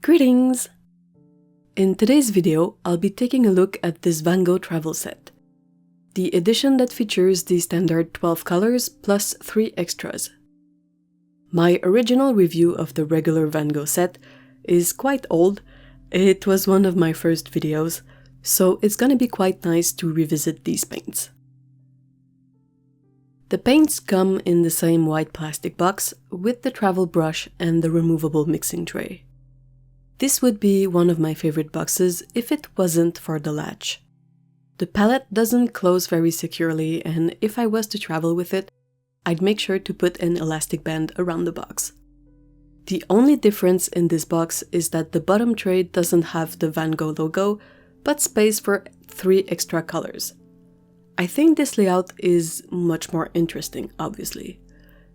Greetings! In today's video, I'll be taking a look at this Van Gogh travel set. The edition that features the standard 12 colors plus 3 extras. My original review of the regular Van Gogh set is quite old. It was one of my first videos, so it's gonna be quite nice to revisit these paints. The paints come in the same white plastic box with the travel brush and the removable mixing tray. This would be one of my favorite boxes if it wasn't for the latch. The palette doesn't close very securely, and if I was to travel with it, I'd make sure to put an elastic band around the box. The only difference in this box is that the bottom tray doesn't have the Van Gogh logo, but space for 3 extra colors. I think this layout is much more interesting, obviously.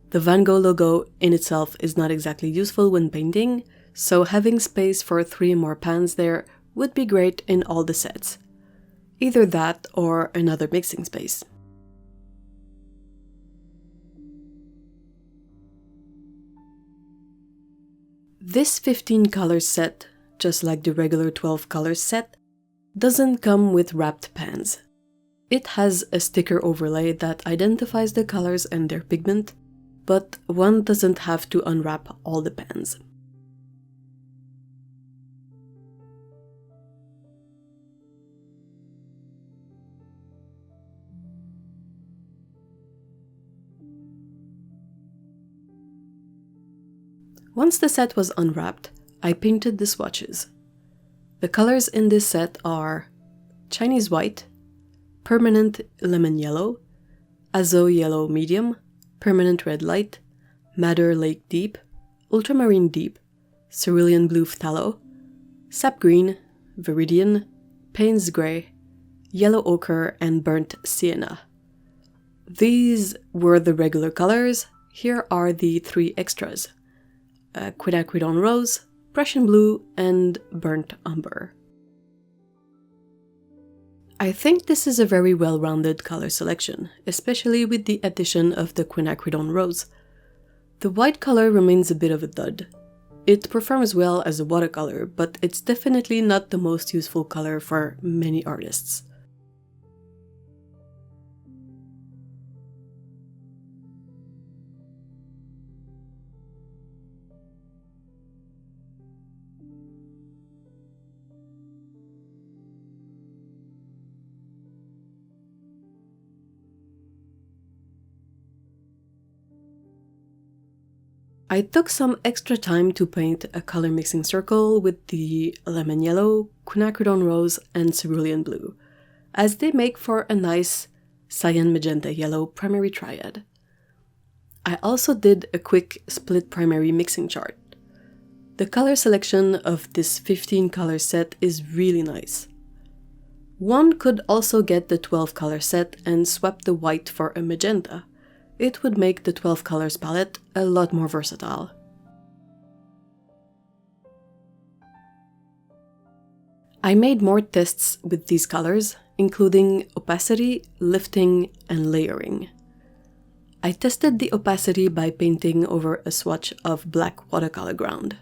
The Van Gogh logo in itself is not exactly useful when painting, so having space for 3 more pans there would be great in all the sets. Either that or another mixing space. This 15 colors set, just like the regular 12 colors set, doesn't come with wrapped pans. It has a sticker overlay that identifies the colors and their pigment, but one doesn't have to unwrap all the pans. Once the set was unwrapped, I painted the swatches. The colors in this set are Chinese white, permanent lemon yellow, azo yellow medium, permanent red light, madder lake deep, ultramarine deep, cerulean blue phthalo, sap green, viridian, Payne's gray, yellow ochre, and burnt sienna. These were the regular colors. Here are the 3 extras: quinacridone rose, Prussian blue, and burnt umber. I think this is a very well-rounded color selection, especially with the addition of the quinacridone rose. The white color remains a bit of a dud. It performs well as a watercolor, but it's definitely not the most useful color for many artists. I took some extra time to paint a color mixing circle with the lemon yellow, quinacridone rose, and cerulean blue, as they make for a nice cyan magenta yellow primary triad. I also did a quick split primary mixing chart. The color selection of this 15 color set is really nice. One could also get the 12 color set and swap the white for a magenta. It would make the 12 colors palette a lot more versatile. I made more tests with these colors, including opacity, lifting, and layering. I tested the opacity by painting over a swatch of black watercolor ground.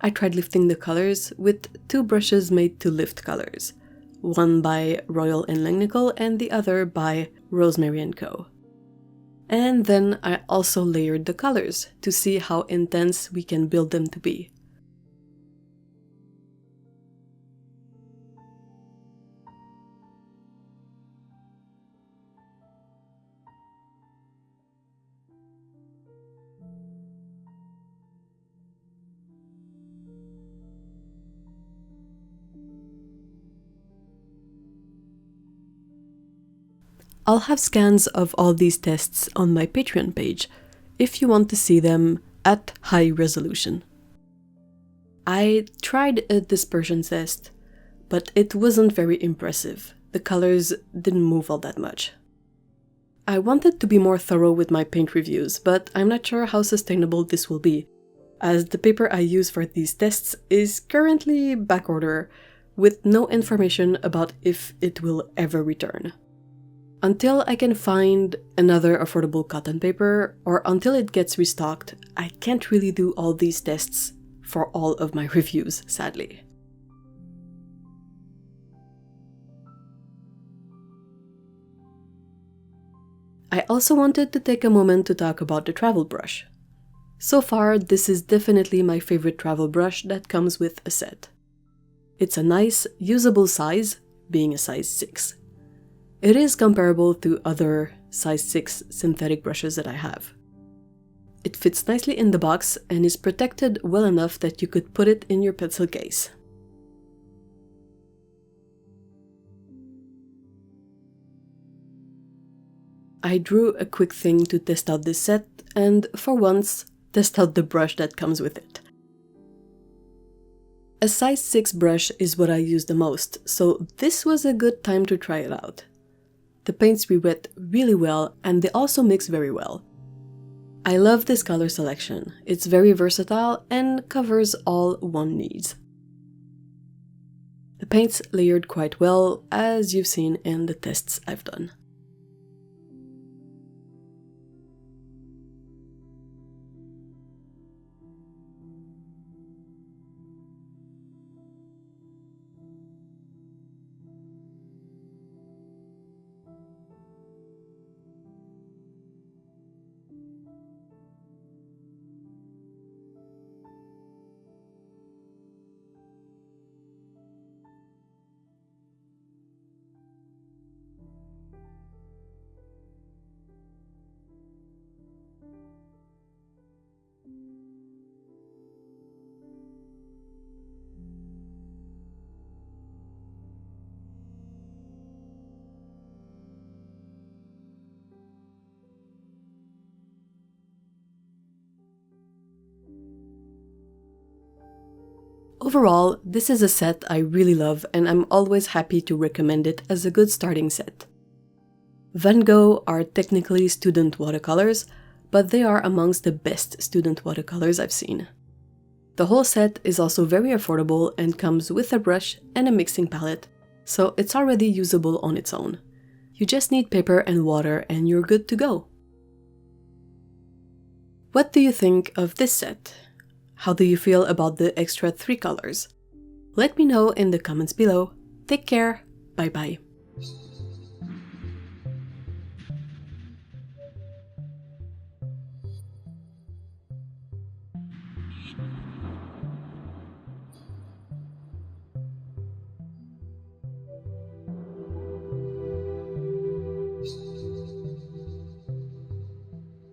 I tried lifting the colors with 2 brushes made to lift colors, one by Royal and Langnickel and the other by Rosemary & Co. And then I also layered the colors to see how intense we can build them to be. I'll have scans of all these tests on my Patreon page if you want to see them at high resolution. I tried a dispersion test, but it wasn't very impressive. The colors didn't move all that much. I wanted to be more thorough with my paint reviews, but I'm not sure how sustainable this will be, as the paper I use for these tests is currently backorder, with no information about if it will ever return. Until I can find another affordable cotton paper, or until it gets restocked, I can't really do all these tests for all of my reviews, sadly. I also wanted to take a moment to talk about the travel brush. So far, this is definitely my favorite travel brush that comes with a set. It's a nice, usable size, being a size 6. It is comparable to other size 6 synthetic brushes that I have. It fits nicely in the box and is protected well enough that you could put it in your pencil case. I drew a quick thing to test out this set and, for once, test out the brush that comes with it. A size 6 brush is what I use the most, so this was a good time to try it out. The paints re-wet really well and they also mix very well. I love this color selection, it's very versatile and covers all one needs. The paints layered quite well, as you've seen in the tests I've done. Overall, this is a set I really love and I'm always happy to recommend it as a good starting set. Van Gogh are technically student watercolors, but they are amongst the best student watercolors I've seen. The whole set is also very affordable and comes with a brush and a mixing palette, so it's already usable on its own. You just need paper and water and you're good to go. What do you think of this set? How do you feel about the extra 3 colors? Let me know in the comments below. Take care, bye bye.